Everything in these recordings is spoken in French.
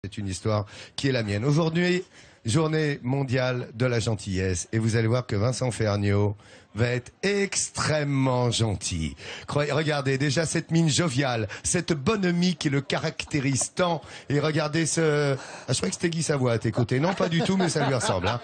c'est une histoire qui est la mienne. Aujourd'hui, journée mondiale de la gentillesse. Et vous allez voir que Vincent Ferniaud va être extrêmement gentil. Regardez déjà cette mine joviale, cette bonhomie qui le caractérise tant. Et regardez ce... Ah, je croyais que c'était Guy Savoie à tes côtés. Non, pas du tout, mais ça lui ressemble. Hein.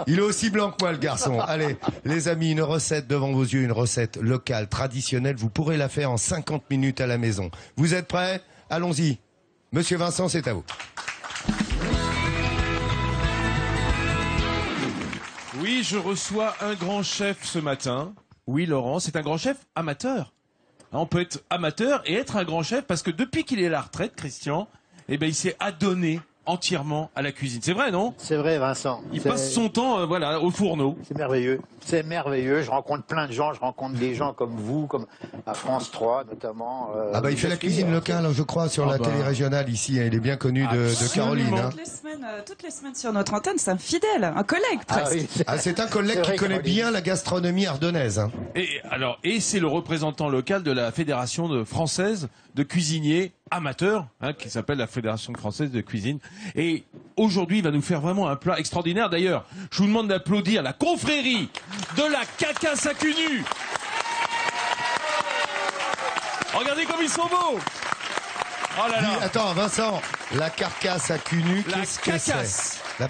Il est aussi blanc que moi, le garçon. Allez, les amis, une recette devant vos yeux, une recette locale, traditionnelle. Vous pourrez la faire en 50 minutes à la maison. Vous êtes prêts? Allons-y. Monsieur Vincent, c'est à vous. Oui, je reçois un grand chef ce matin. Oui, Laurent, c'est un grand chef amateur. On peut être amateur et être un grand chef parce que depuis qu'il est à la retraite, Christian, eh ben, il s'est adonné entièrement à la cuisine. C'est vrai, non? C'est vrai, Vincent. Il passe son temps, voilà, au fourneau. C'est merveilleux. C'est merveilleux. Je rencontre plein de gens. Je rencontre des gens comme vous, comme à France 3 notamment. Ah bah il fait la cuisine locale, je crois, sur la télé régionale ici. Il est bien connu de Caroline. Hein. Toutes les semaines sur notre antenne, c'est un fidèle, un collègue presque. Ah, c'est un collègue qui connaît bien la gastronomie ardennaise. Hein. Et c'est le représentant local de la Fédération française de cuisiniers amateurs, hein, qui s'appelle la Fédération française de cuisine. Et aujourd'hui, il va nous faire vraiment un plat extraordinaire. D'ailleurs, je vous demande d'applaudir la confrérie de la cacasse à cul nu. Regardez comme ils sont beaux. Oh là là. Attends, Vincent, la carcasse à cul nu, qu'est-ce que c'est? La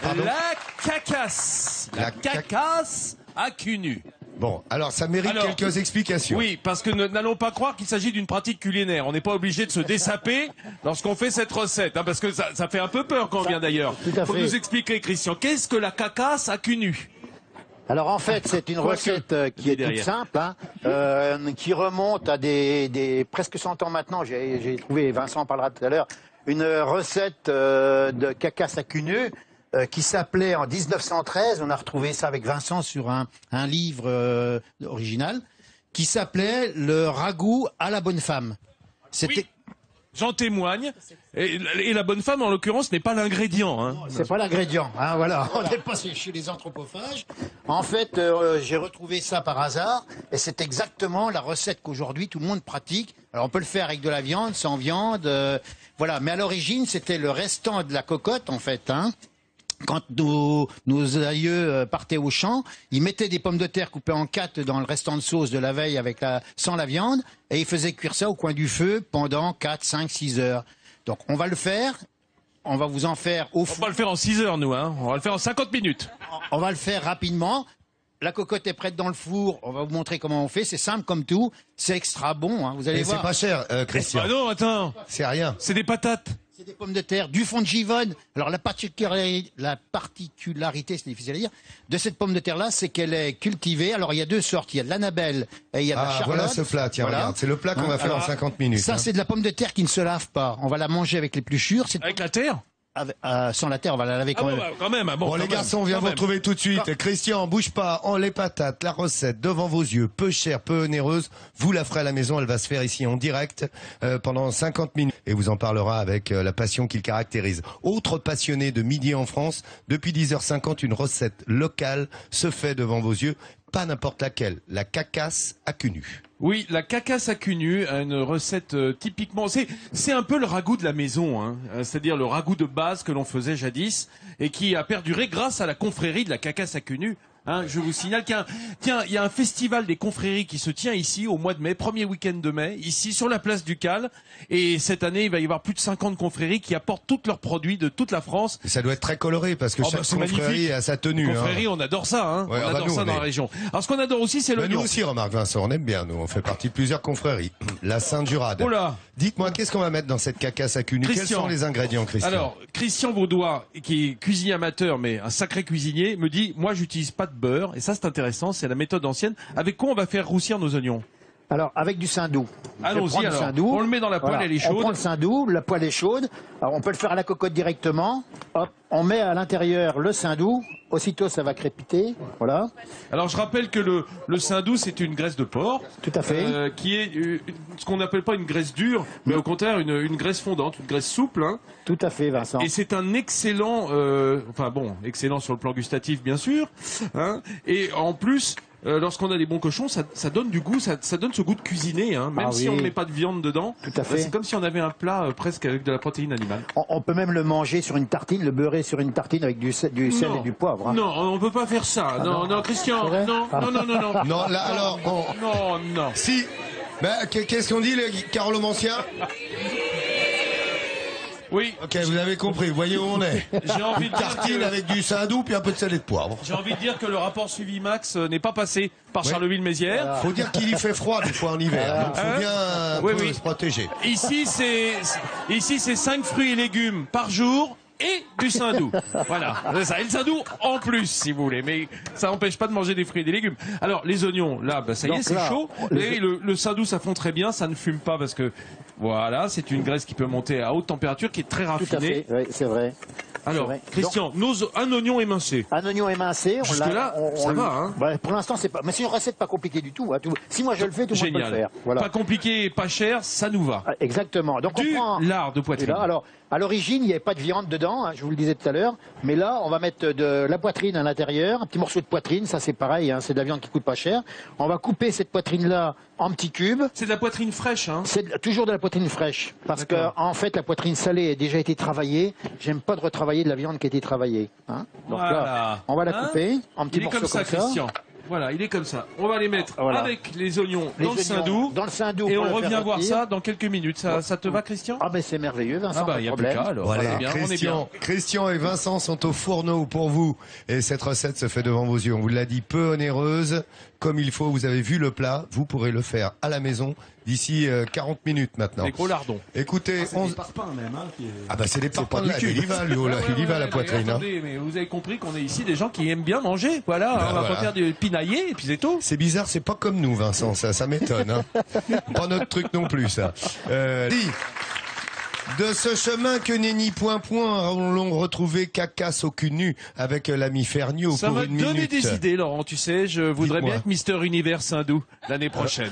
cacasse. La cacasse à cul nu. Bon, alors ça mérite quelques explications. Oui, parce que n'allons pas croire qu'il s'agit d'une pratique culinaire. On n'est pas obligé de se dessaper lorsqu'on fait cette recette, hein, parce que ça fait un peu peur quand on vient d'ailleurs. Faut nous expliquer, Christian, qu'est-ce que la cacasse à cul nu? Alors en fait, c'est une recette qui est toute simple, hein, qui remonte à des presque 100 ans maintenant. J'ai trouvé, Vincent en parlera tout à l'heure, une recette de cacasse à cul nu. Qui s'appelait en 1913, on a retrouvé ça avec Vincent sur un livre original, qui s'appelait le ragoût à la bonne femme. C'était... Oui, j'en témoigne. Et la bonne femme, en l'occurrence, n'est pas l'ingrédient. Hein. C'est pas l'ingrédient, hein, voilà. On n'est pas chez les anthropophages. En fait, j'ai retrouvé ça par hasard, et c'est exactement la recette qu'aujourd'hui tout le monde pratique. Alors on peut le faire avec de la viande, sans viande, voilà. Mais à l'origine, c'était le restant de la cocotte, en fait, hein. Quand nos aïeux partaient au champ, ils mettaient des pommes de terre coupées en 4 dans le restant de sauce de la veille sans la viande, et ils faisaient cuire ça au coin du feu pendant 4, 5, 6 heures. Donc on va le faire, on va vous en faire au four. On va le faire en 6 heures, nous, hein. On va le faire en 50 minutes. On va le faire rapidement. La cocotte est prête dans le four, on va vous montrer comment on fait, c'est simple comme tout, c'est extra bon, hein. Vous allez voir. C'est pas cher, Christian. Ah non, attends. C'est rien. C'est des patates. C'est des pommes de terre, du fond de Givonne. Alors la particularité, c'est difficile à dire, de cette pomme de terre-là, c'est qu'elle est cultivée. Alors il y a deux sortes, il y a de l'Annabelle et il y a de la Charlotte. Voilà ce plat, tiens, regarde, c'est le plat qu'on va faire en 50 minutes. Ça, c'est de la pomme de terre qui ne se lave pas. On va la manger avec l'épluchure. Avec la terre? Sans la terre, on va la laver quand même. Quand même. Bon, les garçons, on vient vous retrouver tout de suite. Christian, bouge pas. Les patates, la recette devant vos yeux, peu chère, peu onéreuse. Vous la ferez à la maison, elle va se faire ici en direct pendant 50 minutes. Et vous en parlera avec la passion qu'il caractérise. Autre passionné de midi en France, depuis 10h50, une recette locale se fait devant vos yeux. Pas n'importe laquelle, la cacasse à cul nu. Oui, la cacasse à cul nu, une recette typiquement... C'est un peu le ragoût de la maison, hein, c'est-à-dire le ragoût de base que l'on faisait jadis et qui a perduré grâce à la confrérie de la cacasse à cul nu. Hein, je vous signale il y a un festival des confréries qui se tient ici au mois de mai, premier week-end de mai, ici sur la place du Cal. Et cette année, il va y avoir plus de 50 confréries qui apportent tous leurs produits de toute la France. Et ça doit être très coloré parce que chaque confrérie a sa tenue. Confrérie, on adore ça, hein. Ouais, on adore ça dans la région. Alors ce qu'on adore aussi, c'est l'oignon. Nous aussi, remarque Vincent, on aime bien. Nous, on fait partie de plusieurs confréries. La Sainte-Jurade. Oh là. Dites-moi, qu'est-ce qu'on va mettre dans cette cacasse à cul nu? Quels sont les ingrédients, Christian? Alors, Christian Vaudois, qui est cuisinier amateur, mais un sacré cuisinier, me dit, moi, j'utilise pas de beurre. Et ça, c'est intéressant, c'est la méthode ancienne. Avec quoi on va faire roussir nos oignons? Alors, avec du saindoux. Allons-y alors. On le met dans la poêle, elle est chaude. On prend le saindoux, la poêle est chaude. Alors, on peut le faire à la cocotte directement. Hop, on met à l'intérieur le saindoux. Aussitôt, ça va crépiter. Voilà. Alors, je rappelle que le saindoux, c'est une graisse de porc. Tout à fait. Qui est ce qu'on n'appelle pas une graisse dure, mais au contraire une graisse fondante, une graisse souple. Hein. Tout à fait, Vincent. Et c'est un excellent, excellent sur le plan gustatif, bien sûr. Hein. Et en plus, lorsqu'on a des bons cochons, ça donne du goût, ça donne ce goût de cuisiner, hein, même si on ne met pas de viande dedans. Tout à fait. C'est comme si on avait un plat presque avec de la protéine animale. On peut même le manger sur une tartine, le beurrer sur une tartine avec du sel et du poivre. Hein. Non, on peut pas faire ça. Non, Christian, non. Non, là, alors, Non. si, ben, qu'est-ce qu'on dit, les carolomanciens? Oui. Ok, vous avez compris, vous voyez où on est. J'ai envie de dire Tartine que- avec du saindoux puis un peu de sel et de poivre. J'ai envie de dire que le rapport suivi Max n'est pas passé par Charleville-Mézières. Faut dire qu'il y fait froid des fois en hiver, donc faut bien un peu se protéger. Ici, c'est 5 fruits et légumes par jour et du saindoux. Voilà, c'est ça. Et le saindoux en plus, si vous voulez. Mais ça n'empêche pas de manger des fruits et des légumes. Alors, les oignons, là, bah, ça y est, Donc c'est là, chaud. Et le saindoux, ça fond très bien. Ça ne fume pas parce que, voilà, c'est une graisse qui peut monter à haute température, qui est très Tout à raffinée. fait, oui, c'est vrai. Alors, vrai. Christian, un oignon émincé. Un oignon émincé, Jusque-là, ça va, hein. Ouais, pour l'instant, c'est pas. Mais c'est une recette pas compliquée du tout. Hein. Si moi je le fais, tout le monde peut le Génial. faire. Voilà. Pas compliqué, pas cher, ça nous va. Ah, exactement. Donc Du on prend lard de Et poitrine. là, alors, à l'origine, il n'y avait pas de viande dedans, hein, je vous le disais tout à l'heure. Mais là, on va mettre de la poitrine à l'intérieur, un petit morceau de poitrine, ça c'est pareil, hein, c'est de la viande qui coûte pas cher. On va couper cette poitrine-là en petits cubes. C'est de la poitrine fraîche, hein. C'est toujours de la poitrine fraîche. Parce que, D'accord. en fait, la poitrine salée a déjà été travaillée. J'aime pas de retravailler de la viande qui a été travaillée. Hein. Donc Voilà. là, on va la Hein couper en petits Il est morceaux comme ça, Christian. Voilà, il est comme ça. On va les mettre Voilà. avec les oignons Les dans le oignons saindoux. dans le saindoux Et pour on le faire revient voir rôtir. ça dans quelques minutes. Ça te va, Christian? Ah ben c'est merveilleux, Vincent, Ah bah, pas il n'y de a plus problème. qu'à alors. Voilà, C'est bien, on est bien. Christian et Vincent sont au fourneau pour vous. Et cette recette se fait devant vos yeux. On vous l'a dit, peu onéreuse, comme il faut. Vous avez vu le plat. Vous pourrez le faire à la maison d'ici 40 minutes maintenant. Des gros lardons. Écoutez, C'est des parpaings même. Hein, qui est- ah bah c'est des parpaings de du la cube. il y va, lui, oh là, il y va la mais poitrine. Hein. attendez, mais vous avez compris qu'on est ici des gens qui aiment bien manger. Voilà, on va voilà. pas faire du pinailler et puis c'est tout. C'est bizarre, c'est pas comme nous, Vincent, ça m'étonne. Hein. Pas notre truc non plus, ça. Dis, de ce chemin que nenni point allons retrouver Caca au cul nu avec l'ami Ferniaud Ça pour m'a une donné minute. des idées, Laurent. Tu sais, je voudrais Dites-moi. bien être Mister Univers Saindoux l'année prochaine.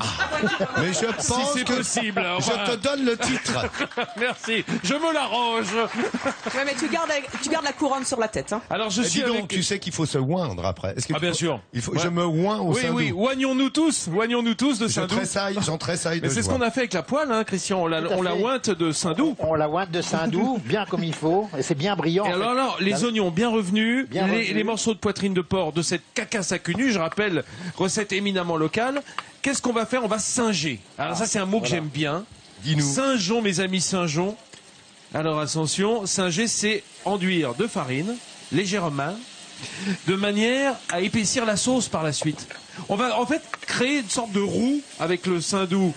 Mais je si pense c'est que possible. Enfin, je te donne le titre. Merci. Je me l'arrange. Ouais, mais tu gardes la couronne sur la tête. Hein. Alors, je Et suis dis donc, avec... tu sais qu'il faut se oindre après. Est-ce que Ah, tu bien faut- sûr. Il faut, Ouais. Je me oins au Oui, saindoux. oui. Oignons-nous tous de Je Saindoux. j'en tressaille de Mais c'est ce joie. qu'on a fait avec la poêle, hein, Christian. On la Tout à fait. ointe de Saindoux. On la ointe de saindoux, bien comme il faut, et c'est bien brillant. Et en fait. alors, les oignons bien revenus, Bien revenus. les morceaux de poitrine de porc de cette cacasse à cul nu, je rappelle, recette éminemment locale. Qu'est-ce qu'on va faire? On va singer. Alors ça, c'est un mot que j'aime bien. Dis-nous. Singeons, mes amis, singeons. Alors attention, singer, c'est enduire de farine, légèrement, de manière à épaissir la sauce par la suite. On va en fait créer une sorte de roux avec le saindoux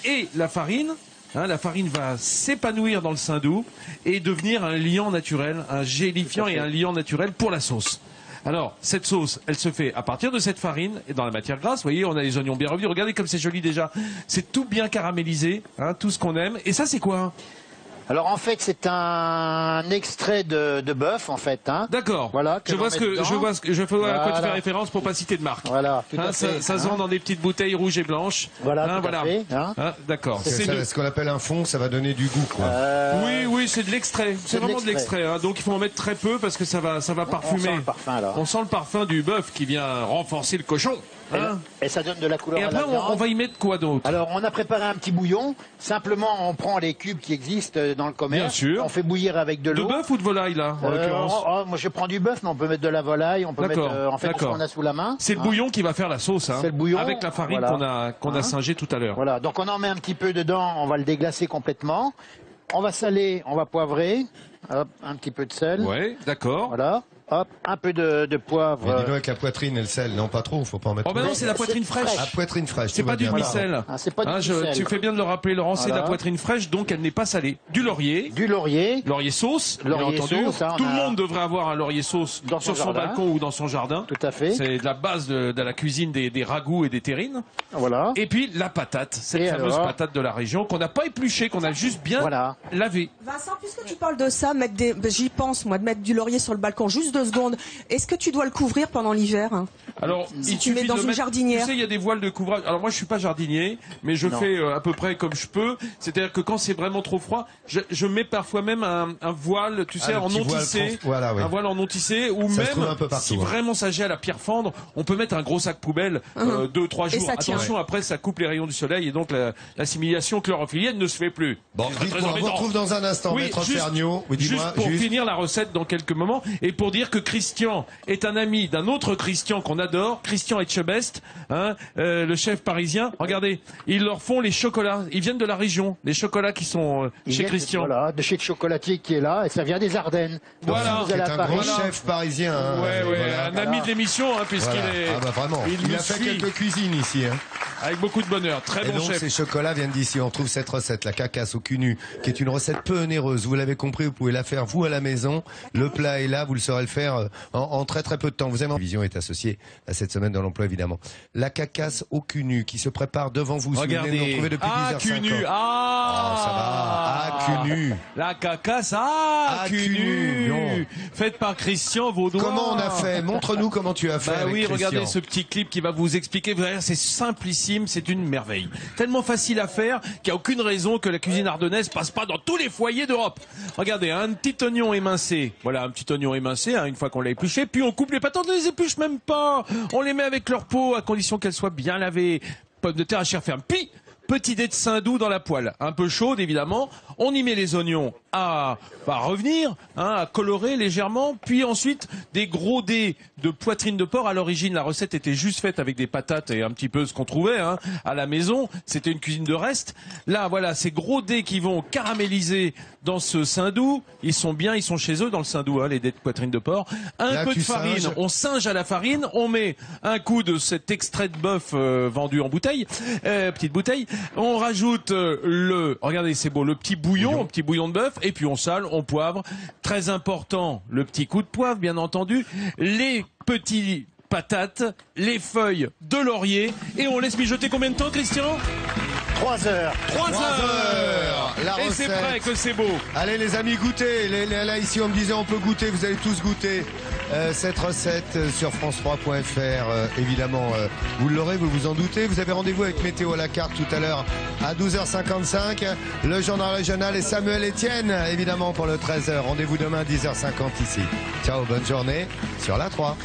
et la farine. Hein, la farine va s'épanouir dans le saindoux et devenir un liant naturel, un gélifiant et un liant naturel pour la sauce. Alors, cette sauce, elle se fait à partir de cette farine et dans la matière grasse. Vous voyez, on a les oignons bien revenus. Regardez comme c'est joli déjà. C'est tout bien caramélisé, hein, tout ce qu'on aime. Et ça, c'est quoi? Alors en fait, c'est un extrait de bœuf, en fait. Hein. D'accord. Voilà, que je vois l'on ce met que dedans. je vois ce que je vois à quoi tu Voilà. fais référence pour pas citer de marque. Voilà, tout Hein, à fait. ça se vend dans des petites bouteilles rouges et blanches. Voilà, Hein, tout à fait, hein. Hein, d'accord. C'est C'est ça, de- ce qu'on appelle un fond, ça va donner du goût, quoi. Oui, oui, c'est de l'extrait. C'est de vraiment de l'extrait. l'extrait. Hein. Donc il faut en mettre très peu parce que ça va On parfumer. sent le parfum, là. On sent le parfum du bœuf qui vient renforcer le cochon. Hein. Et ça donne de la couleur Et à après, la viande. on va y mettre quoi d'autre? Alors, on a préparé un petit bouillon. Simplement, on prend les cubes qui existent dans le commerce. Bien sûr. On fait bouillir avec de De l'eau. bœuf ou de volaille là, en l'occurrence? Moi, je prends du bœuf, mais on peut mettre de la volaille. On peut mettre D'accord, en fait tout ce d'accord. qu'on a sous la main. C'est le hein. bouillon qui va faire la sauce, hein, C'est le bouillon, avec la farine voilà. qu'on a Hein. singé tout à l'heure. Voilà. Donc, on en met un petit peu dedans. On va le déglacer complètement. On va saler, on va poivrer. Hop, un petit peu de sel. Ouais, d'accord. Voilà. Hop, un peu de poivre. Mais dis-donc avec la poitrine et le sel, non pas trop, faut pas en mettre Oh ben trop. non, c'est la poitrine C'est fraîche. fraîche. Ah, poitrine fraîche, C'est tout pas va du bien. demi-sel. Ah, c'est pas du Hein, demi-sel. tu fais bien de le rappeler, Laurent, c'est de la Voilà. poitrine fraîche, donc elle n'est pas salée. Du laurier, Du laurier. laurier sauce, Laurier bien entendu. sauce, hein, on Tout le a- monde devrait avoir un laurier sauce Dans son sur son jardin. balcon ou dans son jardin. Tout à fait. C'est de la base de la cuisine des ragoûts et des terrines. Voilà. Et puis la patate, cette Et fameuse alors patate de la région qu'on n'a pas épluchée, qu'on a juste bien Voilà. lavée. Vincent, puisque tu parles de ça, ça, j'y pense, moi, de mettre du laurier sur le balcon, juste 2 secondes. Est-ce que tu dois le couvrir pendant l'hiver? Alors, si tu mets dans une jardinière. Tu sais, il y a des voiles de couvrage. Alors moi, je suis pas jardinier, mais je fais à peu près comme je peux. C'est-à-dire que quand c'est vraiment trop froid, je mets parfois même un voile, tu sais, en non tissé, un voile en non tissé, ou ça même si vraiment ça gèle à pierre fendre, on peut mettre un gros sac poubelle 2-3 jours. Attention, après ça coupe les rayons du soleil et donc l'assimilation chlorophylllienne ne se fait plus. Bon, on vous retrouve dans un instant, Maître Ferniaud. Juste pour finir la recette dans quelques moments et pour dire que Christian est un ami d'un autre Christian qu'on adore, Christian Etchebest, le chef parisien. Regardez, ils leur font les chocolats. Ils viennent de la région, les chocolats qui sont chez Christian. Voilà, de chez le chocolatier qui est là, et ça vient des Ardennes. Voilà, c'est un gros chef parisien. Un ami de l'émission, puisqu'il est. Ah bah vraiment. Il a fait quelques cuisines ici. Avec beaucoup de bonheur, très bon chef. Ces chocolats viennent d'ici. On trouve cette recette, la cacasse au cul nu, qui est une recette peu onéreuse. Vous l'avez compris, vous pouvez la faire vous à la maison. Le plat est là, vous le saurez le faire en très très peu de temps. Vous aimez. La vision est associée à cette semaine dans l'emploi évidemment. La cacasse au cul nu qui se prépare devant vous. Regardez, vous nous retrouvez depuis 10h50. Cul nu. Ça va. Cul nu. La cacasse cul nu. Faite par Christian Vaudois. Comment on a fait? Montre-nous comment tu as fait. Avec Christian. Regardez ce petit clip qui va vous expliquer. Vous allez, c'est simplissime, c'est une merveille. Tellement facile à faire qu'il n'y a aucune raison que la cuisine ardennaise passe pas dans tous les foyers d'Europe. Regardez, un petit oignon émincé. Voilà, un petit oignon émincé, une fois qu'on l'a épluché. Puis on coupe les patates, on les épluche même pas. On les met avec leur peau à condition qu'elles soient bien lavées. Pommes de terre à chair ferme. Puis, petit dé de saindoux dans la poêle, un peu chaude évidemment. On y met les oignons à revenir, à colorer légèrement. Puis ensuite, des gros dés de poitrine de porc. À l'origine, la recette était juste faite avec des patates et un petit peu ce qu'on trouvait à la maison. C'était une cuisine de reste. Là, voilà, ces gros dés qui vont caraméliser dans ce saindoux. Ils sont chez eux dans le saindoux, les dés de poitrine de porc. Un peu de farine. On singe à la farine. On met un coup de cet extrait de bœuf vendu en bouteille, petite bouteille. On rajoute regardez, c'est beau, le petit bouillon de bœuf, et puis on sale, on poivre. Très important, le petit coup de poivre, bien entendu. Les petits patates, les feuilles de laurier, et on laisse mijoter combien de temps, Christian? 3 heures. 3 heures. Et c'est prêt, que c'est beau. Allez les amis, goûtez. Là ici on me disait on peut goûter, vous allez tous goûter cette recette sur France3.fr. Évidemment, vous l'aurez, vous vous en doutez. Vous avez rendez-vous avec Météo à la carte tout à l'heure à 12h55. Le journal régional et Samuel Etienne, évidemment pour le 13h. Rendez-vous demain 10h50 ici. Ciao, bonne journée sur la 3.